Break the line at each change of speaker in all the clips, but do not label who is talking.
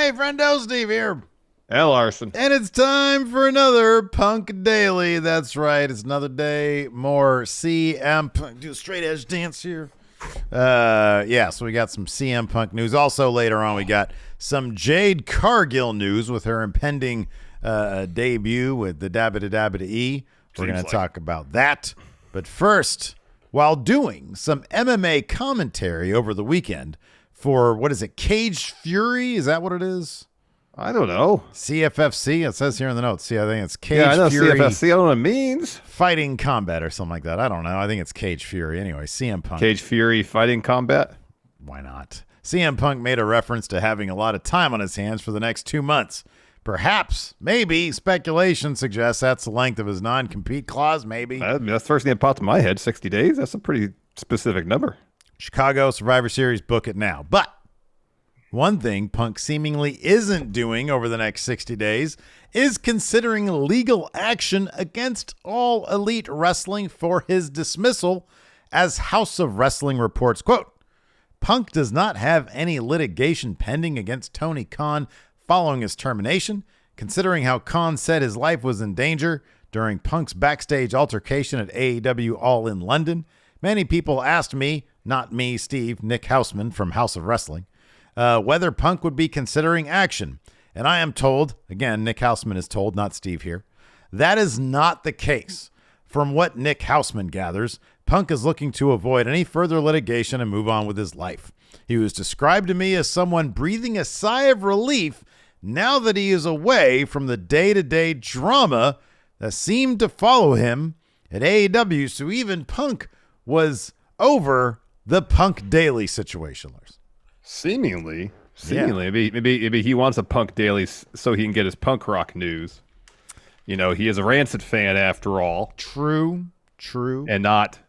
Hey, friendo, Steve here.
And Larson.
And it's time for another Punk Daily. That's right. It's another day more CM Punk. Do a straight edge dance here. So we got some CM Punk news. Also, later on, we got some Jade Cargill news with her impending debut with the WWE. We're going to talk about that. But first, while doing some MMA commentary over the weekend for, what is it, Cage Fury? Is that what it is?
I don't know.
CFFC, it says here in the notes. See, I think it's Cage
I know
Fury.
CFFC, I don't know what it means.
Fighting Combat or something like that. I don't know. I think it's Cage Fury. Anyway, CM Punk.
Cage Fury Fighting Combat?
Why not? CM Punk made a reference to having a lot of time on his hands for the next 2 months. Perhaps, maybe, speculation suggests that's the length of his non-compete clause, maybe.
That's the first thing that popped in my head, 60 days. That's a pretty specific number.
Chicago Survivor Series, book it now. But one thing Punk seemingly isn't doing over the next 60 days is considering legal action against All Elite Wrestling for his dismissal, as House of Wrestling reports, quote, Punk does not have any litigation pending against Tony Khan following his termination, considering how Khan said his life was in danger during Punk's backstage altercation at AEW All in London. Many people asked me, not me, Steve, Nick Hausman from House of Wrestling, whether Punk would be considering action. And I am told, again, Nick Hausman is told, not Steve here, that is not the case. From what Nick Hausman gathers, Punk is looking to avoid any further litigation and move on with his life. He was described to me as someone breathing a sigh of relief now that he is away from the day-to-day drama that seemed to follow him at AEW. So even Punk was over the Punk Daily situation, Lars.
Seemingly. Yeah. Maybe he wants a Punk Daily so he can get his punk rock news. You know, he is a Rancid fan after all.
True.
And not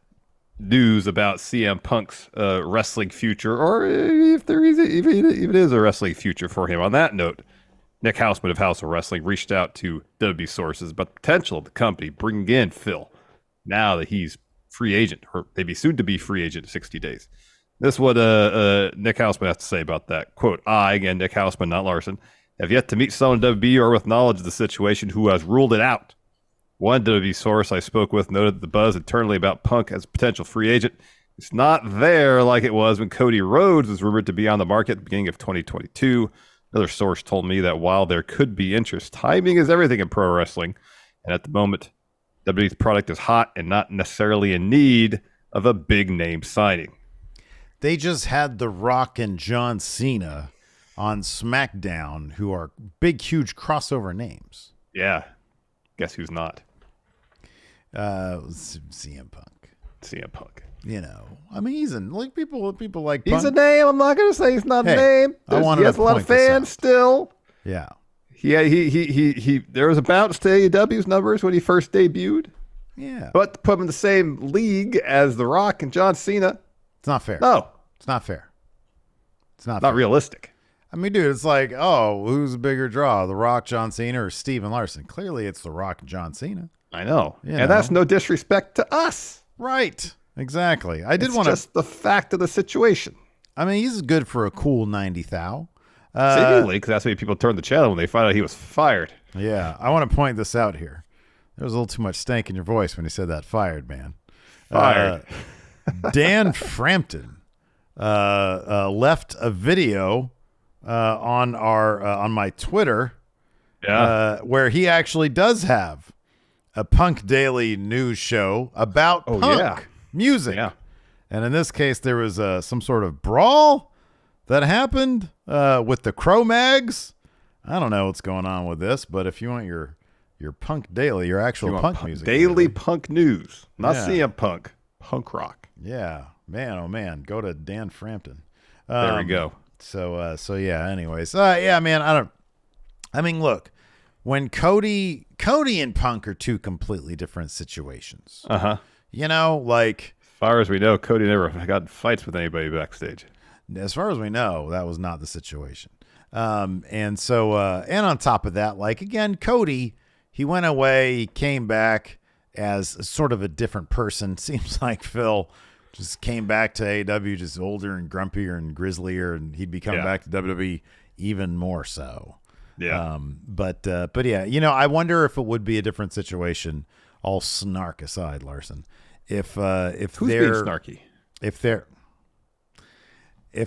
news about CM Punk's wrestling future, or if it is a wrestling future for him. On that note, Nick Hausman of House of Wrestling reached out to WWE sources about the potential of the company bringing in Phil now that he's free agent, or maybe soon to be free agent in 60 days. This is what Nick Hausman has to say about that. Quote, again, Nick Hausman, not Larson, have yet to meet someone in WWE or with knowledge of the situation who has ruled it out. One WWE source I spoke with noted that the buzz internally about Punk as a potential free agent is not there like it was when Cody Rhodes was rumored to be on the market at the beginning of 2022. Another source told me that while there could be interest, timing is everything in pro wrestling. And at the moment, WWE's product is hot and not necessarily in need of a big name signing.
They just had The Rock and John Cena on SmackDown, who are big, huge crossover names.
Yeah. Guess who's not?
CM Punk.
CM Punk.
You know, I mean, he's in, like, people like
He's
Punk.
a name. I'm not going to say he's not a name. He has a lot of fans still.
Yeah.
He there was a bounce to AEW's numbers when he first debuted.
Yeah.
But to put him in the same league as The Rock and John Cena,
it's not fair.
No.
It's not fair. It's not
realistic.
I mean, dude, it's like, oh, who's a bigger draw, The Rock, John Cena, or Steven Larson? Clearly, it's The Rock and John Cena.
I know. And that's no disrespect to us.
Right. Exactly.
It's just the fact of the situation.
I mean, he's good for a cool 90 thou.
Seemingly, because that's why people turned the channel when they found out he was fired.
Yeah. I want to point this out here. There was a little too much stank in your voice when you said that. Fired, man.
Fired.
Dan Frampton left a video on my Twitter where he actually does have a Punk Daily news show about punk music.
Yeah.
And in this case, there was some sort of brawl that happened with the Cro-Mags. I don't know what's going on with this, but if you want your Punk Daily, your actual punk music.
Daily punk news. Not CM Punk. Punk rock.
Yeah. Man, oh man. Go to Dan Frampton.
There we go.
So yeah, anyways. Man, look, when Cody and Punk are two completely different situations.
Uh-huh.
You know, like,
as far as we know, Cody never got in fights with anybody backstage.
As far as we know, that was not the situation. And on top of that, like, again, Cody, he went away, he came back as sort of a different person. Seems like Phil just came back to AEW just older and grumpier and grislier, and he'd be coming back to WWE even more so.
Yeah.
But yeah, I wonder if it would be a different situation. All snark aside, Larson, if
Who's being snarky?
If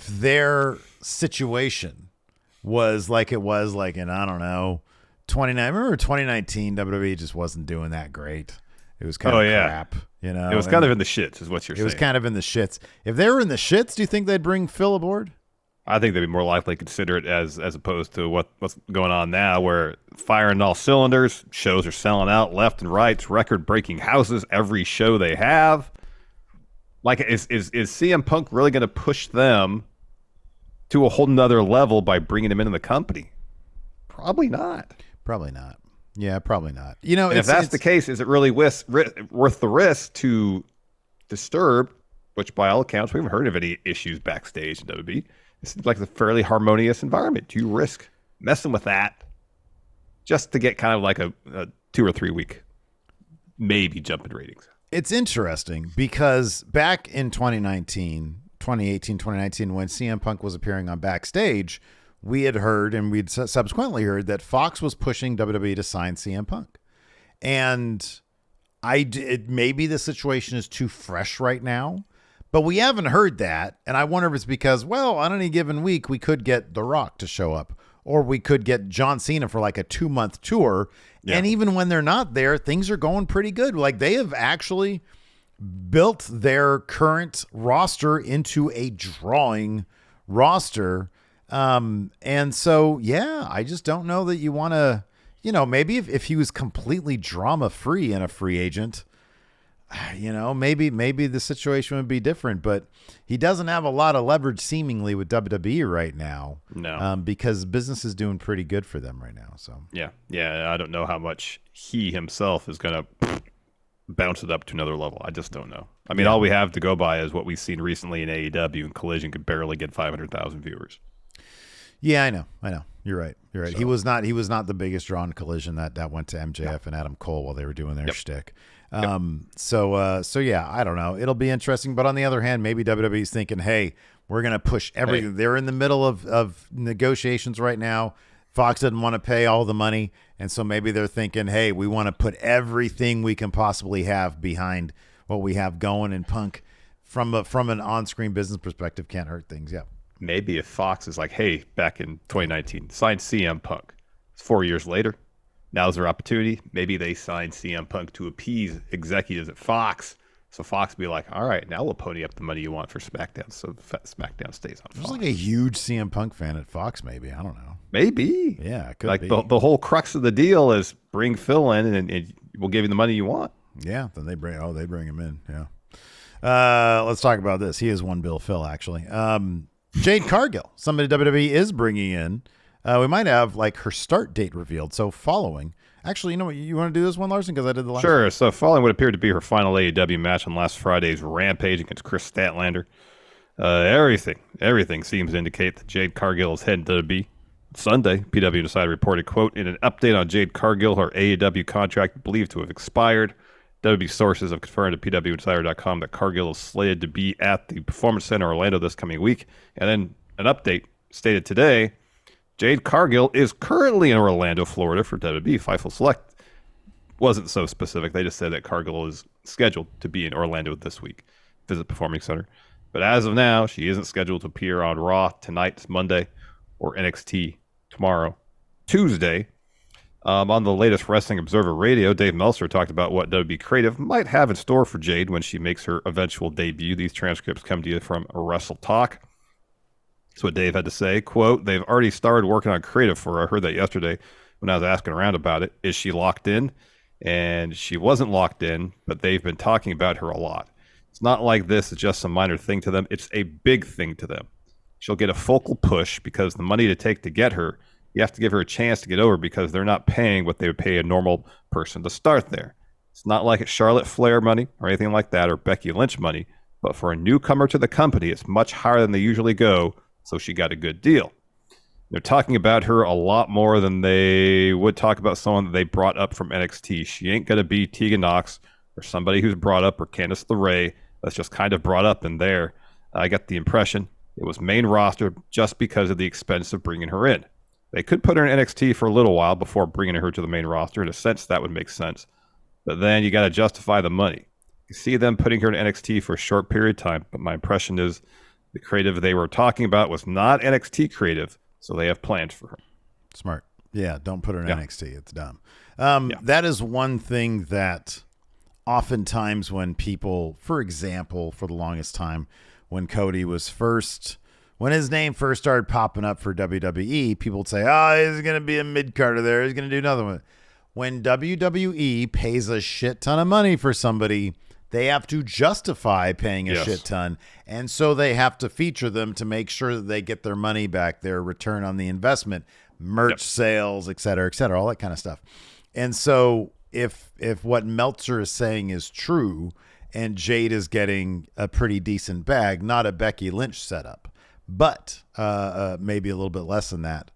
their situation was like it was like in, I don't know, 2019 WWE just wasn't doing that great. It was kind of crap, It
was kind of in the shits, is what you're saying.
It was kind of in the shits. If they were in the shits, do you think they'd bring Phil aboard?
I think they'd be more likely to consider it as opposed to what's going on now, where firing all cylinders, shows are selling out left and right, record-breaking houses every show they have. Like, is CM Punk really going to push them to a whole nother level by bringing him into the company? Probably not.
Probably not. Yeah, probably not.
And if that's the case, is it really worth the risk to disturb, which by all accounts, we haven't heard of any issues backstage in WWE. It seems like it's a fairly harmonious environment. Do you risk messing with that just to get kind of like a 2 or 3 week maybe jump in ratings?
It's interesting because back in 2018, 2019, when CM Punk was appearing on Backstage, we had heard, and we'd subsequently heard, that Fox was pushing WWE to sign CM Punk. And maybe the situation is too fresh right now, but we haven't heard that. And I wonder if it's because, well, on any given week, we could get The Rock to show up, or we could get John Cena for like a 2-month tour. Yeah. And even when they're not there, things are going pretty good. Like, they have actually built their current roster into a drawing roster. And so, yeah, I just don't know that you want to, maybe if he was completely drama free and a free agent, maybe the situation would be different, but he doesn't have a lot of leverage seemingly with WWE right now.
No.
Because business is doing pretty good for them right now. So
yeah. I don't know how much he himself is going to bounce it up to another level. I just don't know. I mean, all we have to go by is what we've seen recently in AEW, and Collision could barely get 500,000 viewers.
Yeah, I know. You're right. So, he was not the biggest draw in Collision. That went to MJF and Adam Cole while they were doing their shtick. So yeah, I don't know. It'll be interesting. But on the other hand, maybe WWE's thinking, hey, we're going to push everything. Hey. They're in the middle of negotiations right now. Fox doesn't want to pay all the money. And so maybe they're thinking, hey, we want to put everything we can possibly have behind what we have going, and Punk from an on-screen business perspective can't hurt things. Yeah.
Maybe if Fox is like, hey, back in 2019, signed CM Punk. It's 4 years later. Now's their opportunity. Maybe they sign CM Punk to appease executives at Fox. So Fox will be like, all right, now we'll pony up the money you want for SmackDown. So SmackDown stays on Fox.
There's like a huge CM Punk fan at Fox, maybe. I don't know.
Maybe.
Yeah, it could
like
be.
The whole crux of the deal is bring Phil in and we'll give you the money you want.
Yeah, then they bring him in. Yeah. Let's talk about this. He is one Bill Phil, actually. Jade Cargill, somebody WWE is bringing in. We might have like her start date revealed. So following, actually, you know what? You want to do this one, Larson? Because I did the last.
Sure. So following what appeared to be her final AEW match on last Friday's Rampage against Chris Statlander, everything seems to indicate that Jade Cargill is heading to WWE. Sunday, PW Insider reported, quote, in an update on Jade Cargill, her AEW contract believed to have expired. WWE sources have confirmed to PWInsider.com that Cargill is slated to be at the Performance Center Orlando this coming week. And then an update stated today, Jade Cargill is currently in Orlando, Florida for WWE. Fightful Select wasn't so specific. They just said that Cargill is scheduled to be in Orlando this week, visit Performing Center. But as of now, she isn't scheduled to appear on Raw tonight, Monday, or NXT tomorrow, Tuesday. On the latest Wrestling Observer Radio, Dave Meltzer talked about what WWE Creative might have in store for Jade when she makes her eventual debut. These transcripts come to you from Wrestle Talk. That's what Dave had to say. Quote, they've already started working on creative for her. I heard that yesterday when I was asking around about it. Is she locked in? And she wasn't locked in, but they've been talking about her a lot. It's not like this is just some minor thing to them. It's a big thing to them. She'll get a focal push because the money to take to get her, you have to give her a chance to get over because they're not paying what they would pay a normal person to start there. It's not like it's Charlotte Flair money or anything like that or Becky Lynch money, but for a newcomer to the company, it's much higher than they usually go, so she got a good deal. They're talking about her a lot more than they would talk about someone that they brought up from NXT. She ain't going to be Tegan Nox or somebody who's brought up or Candice LeRae that's just kind of brought up in there. I got the impression It was main roster just because of the expense of bringing her in. They could put her in NXT for a little while before bringing her to the main roster. In a sense, that would make sense. But then you got to justify the money. You see them putting her in NXT for a short period of time, but my impression is the creative they were talking about was not NXT creative, so they have plans for her.
Smart. Yeah, don't put her in NXT. It's dumb.
Yeah.
That is one thing that oftentimes when people, for example, for the longest time, when Cody was when his name first started popping up for WWE, people would say, oh, he's going to be a mid-carder there. He's going to do nothing with it. When WWE pays a shit ton of money for somebody, they have to justify paying a shit ton. And so they have to feature them to make sure that they get their money back, their return on the investment, merch sales, et cetera, all that kind of stuff. And so if what Meltzer is saying is true and Jade is getting a pretty decent bag, not a Becky Lynch setup, but maybe a little bit less than that,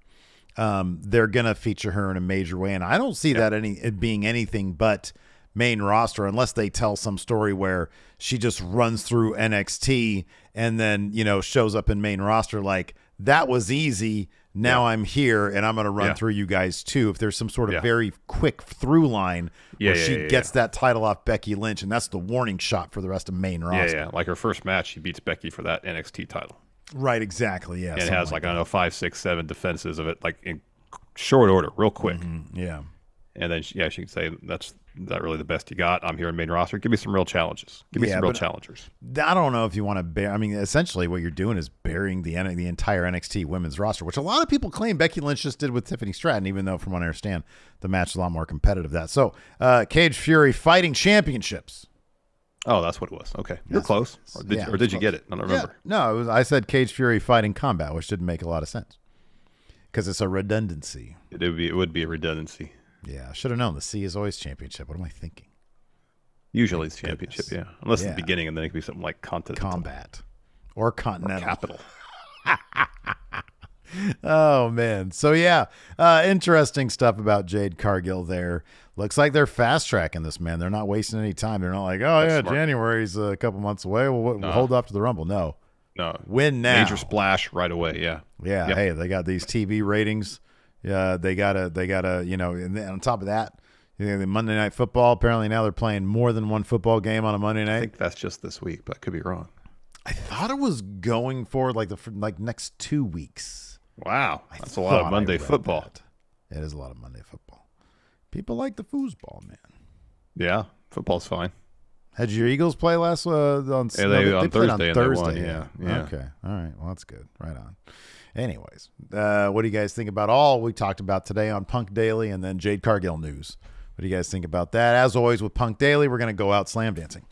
they're going to feature her in a major way. And I don't see that it being anything but main roster unless they tell some story where she just runs through NXT and then, shows up in main roster like, that was easy. Now I'm here and I'm going to run through you guys too. If there's some sort of very quick through line where she gets that title off Becky Lynch, and that's the warning shot for the rest of main roster.
Yeah. Like her first match, she beats Becky for that NXT title.
Right, exactly. Yeah.
And it has I don't know, 5, 6, 7 defenses of it, like in short order, real quick.
Mm-hmm. Yeah.
And then she can say, that's not really the best you got. I'm here in main roster. Give me some real challenges. Give me some real challengers.
I don't know if you want to bear. I mean, essentially what you're doing is burying the entire NXT women's roster, which a lot of people claim Becky Lynch just did with Tiffany Stratton, even though from what I understand, the match is a lot more competitive than that. So Cage Fury Fighting Championships.
Oh, that's what it was. Okay. You're close. Or did you get it? I don't remember.
No, I said Cage Fury Fighting Combat, which didn't make a lot of sense because it's a redundancy.
It would be a redundancy.
Yeah, I should have known. The C is always championship. What am I thinking?
Usually it's championship, Unless it's the beginning, and then it could be something like
Combat. Or Continental.
Or Capital.
Oh, man. So, interesting stuff about Jade Cargill there. Looks like they're fast-tracking this, man. They're not wasting any time. They're not like, smart. January's a couple months away. We'll hold off to the Rumble. No. Win now.
Major splash right away,
Yeah, hey, they got these TV ratings. Yeah, they gotta, and then on top of that, the Monday Night Football. Apparently now they're playing more than one football game on a Monday night.
I think that's just this week, but I could be wrong.
I thought it was going forward like next 2 weeks.
Wow, that's a lot of Monday football.
It is a lot of Monday football. People like the foosball, man.
Yeah, football's fine.
Had your Eagles play last on
Thursday?
On Thursday,
and they won, yeah.
Okay, all right. Well, that's good. Right on. Anyways, what do you guys think about all we talked about today on Punk Daily and then Jade Cargill news? What do you guys think about that? As always with Punk Daily, we're going to go out slam dancing.